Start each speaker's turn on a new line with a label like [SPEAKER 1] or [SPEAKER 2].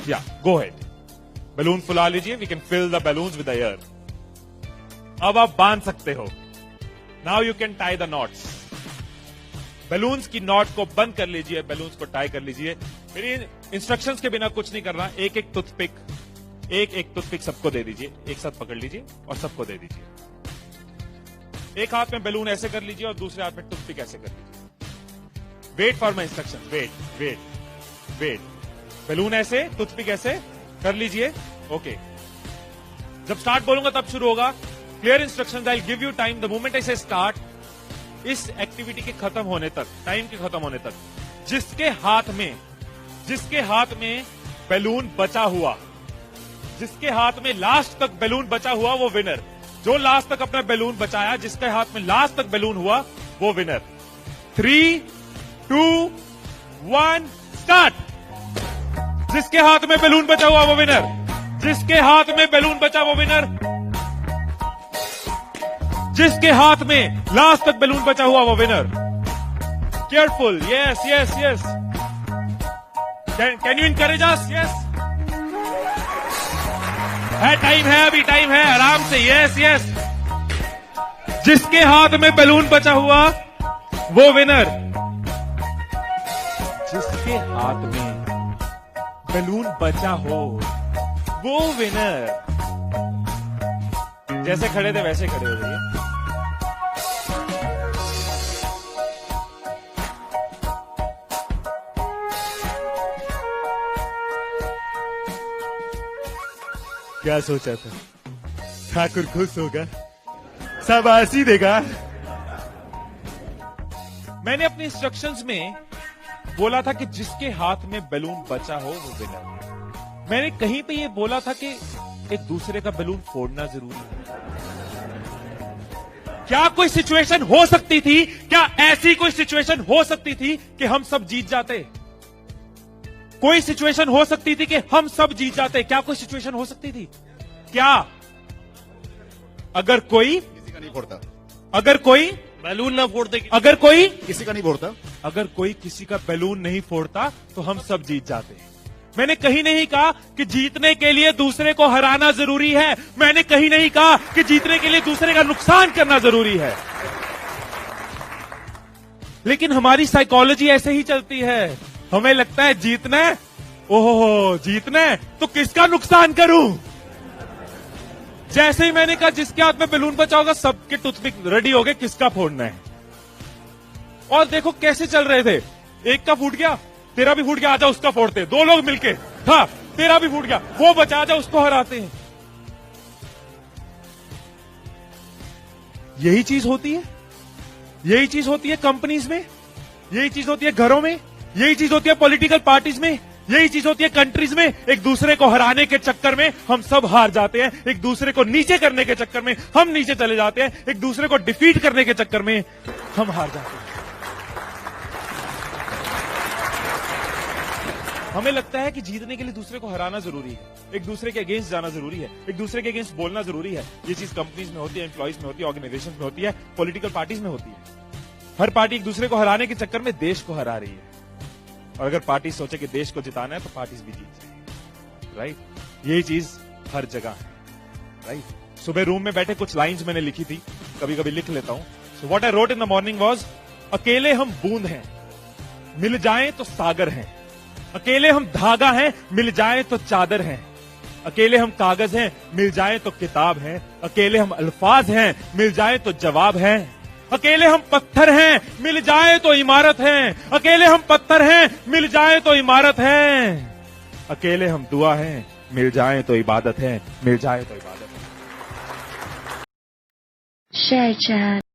[SPEAKER 1] या गो head, balloon फुला लीजिए, we can fill the balloons with air. अब आप बांध सकते हो। Now you can tie the knots. Balloons की नॉट को बंद कर लीजिए, बैलून्स को टाई कर लीजिए। मेरी इंस्ट्रक्शंस के बिना कुछ नहीं करना। एक एक टूथपिक सबको दे दीजिए, एक साथ पकड़ लीजिए और सबको दे दीजिए। एक हाथ में बैलून ऐसे कर लीजिए और दूसरे हाथ में टूथपिक ऐसे कर लीजिए। Wait for my instruction, wait. Balloon ऐसे, टूथपिक ऐसे कर लीजिए। ओके, जब स्टार्ट बोलूंगा तब शुरू होगा। Clear instructions, I give you time the moment I से स्टार्ट। इस एक्टिविटी के खत्म होने तक, टाइम के खत्म होने तक, जिसके हाथ में बैलून बचा हुआ, जिसके हाथ में लास्ट तक बैलून बचा हुआ वो विनर। जो लास्ट तक अपना बैलून बचाया, जिसके हाथ में लास्ट तक बैलून हुआ वो विनर। 3, 2, 1 स्टार्ट। जिसके हाथ में बैलून बचा हुआ वो विनर, जिसके हाथ में बैलून बचा वो विनर, जिसके हाथ में लास्ट तक बैलून बचा हुआ वो winner. Careful, yes. Can you encourage us? Yes, है, टाइम है, अभी टाइम है, आराम से। यस। जिसके हाथ में बैलून बचा हुआ वो विनर, जिसके हाथ में बैलून बचा हो वो विनर। जैसे खड़े थे वैसे खड़े हो जाइए। क्या सोचा था? ठाकुर खुश होगा, शाबाशी देगा। मैंने अपने इंस्ट्रक्शंस में बोला था कि जिसके हाथ में बैलून बचा हो वो विनर। मैंने कहीं पे ये बोला था कि एक दूसरे का बैलून फोड़ना जरूरी है। क्या कोई सिचुएशन हो सकती थी, क्या ऐसी कोई सिचुएशन हो सकती थी कि हम सब जीत जाते? कोई सिचुएशन हो सकती थी कि हम सब जीत जाते? क्या कोई सिचुएशन हो सकती थी? क्या? अगर कोई
[SPEAKER 2] किसी का नहीं फोड़ता,
[SPEAKER 1] अगर कोई
[SPEAKER 3] बैलून ना फोड़ते,
[SPEAKER 1] अगर कोई
[SPEAKER 2] किसी का नहीं फोड़ता,
[SPEAKER 1] अगर कोई किसी का बैलून नहीं फोड़ता तो हम सब जीत जाते। मैंने कहीं नहीं कहा कि जीतने के लिए दूसरे को हराना जरूरी है। मैंने कहीं नहीं कहा कि जीतने के लिए दूसरे का नुकसान करना जरूरी है। लेकिन हमारी साइकोलॉजी ऐसे ही चलती है। हमें लगता है जीतना है, ओहो जीतना है तो किसका नुकसान करूं। जैसे ही मैंने कहा जिसके हाथ में बैलून बचा होगा, सबके टूथपिक रेडी हो गए किसका फोड़ना है। और देखो कैसे चल रहे थे। एक का फूट गया, तेरा भी फूट गया, आजा उसका फोड़ते। दो लोग मिलके, हाँ तेरा भी फूट गया, वो बचा, आजा उसको हराते हैं। यही चीज होती है, यही चीज होती है कंपनीज में, यही चीज होती है घरों में, यही चीज होती है पॉलिटिकल पार्टीज में, यही चीज होती है कंट्रीज में। एक दूसरे को हराने के चक्कर में हम सब हार जाते हैं। एक दूसरे को नीचे करने के चक्कर में हम नीचे चले जाते हैं। एक दूसरे को डिफीट करने के चक्कर में हम हार जाते हैं। हमें लगता है कि जीतने के लिए दूसरे को हराना जरूरी है, एक दूसरे के अगेंस्ट जाना जरूरी है, एक दूसरे के अगेंस्ट बोलना जरूरी है। ये चीज कंपनीज में होती है, एम्प्लॉइज में होती है, ऑर्गेनाइजेशन में होती है, पॉलिटिकल पार्टीज में होती है। हर पार्टी एक दूसरे को हराने के चक्कर में देश को हरा रही है। और अगर पार्टी सोचे कि देश को जिताना है तो पार्टीज भी जीत जाएगी। राइट, यही चीज हर जगह है। राइट, सुबह रूम में बैठे कुछ लाइंस मैंने लिखी थी, कभी कभी लिख लेता हूं। So what I wrote in the morning was, अकेले हम बूंद हैं, मिल जाएं तो सागर हैं। अकेले हम धागा हैं, मिल जाएं तो चादर हैं। अकेले हम कागज हैं, मिल जाएं तो किताब हैं। अकेले हम अल्फाज हैं, मिल जाएं तो जवाब हैं। अकेले हम पत्थर हैं, मिल जाए तो इमारत है। अकेले हम पत्थर हैं, मिल जाए तो इमारत है। अकेले हम दुआ हैं, मिल जाए तो इबादत है, मिल जाए तो इबादत है।
[SPEAKER 4] Share chat.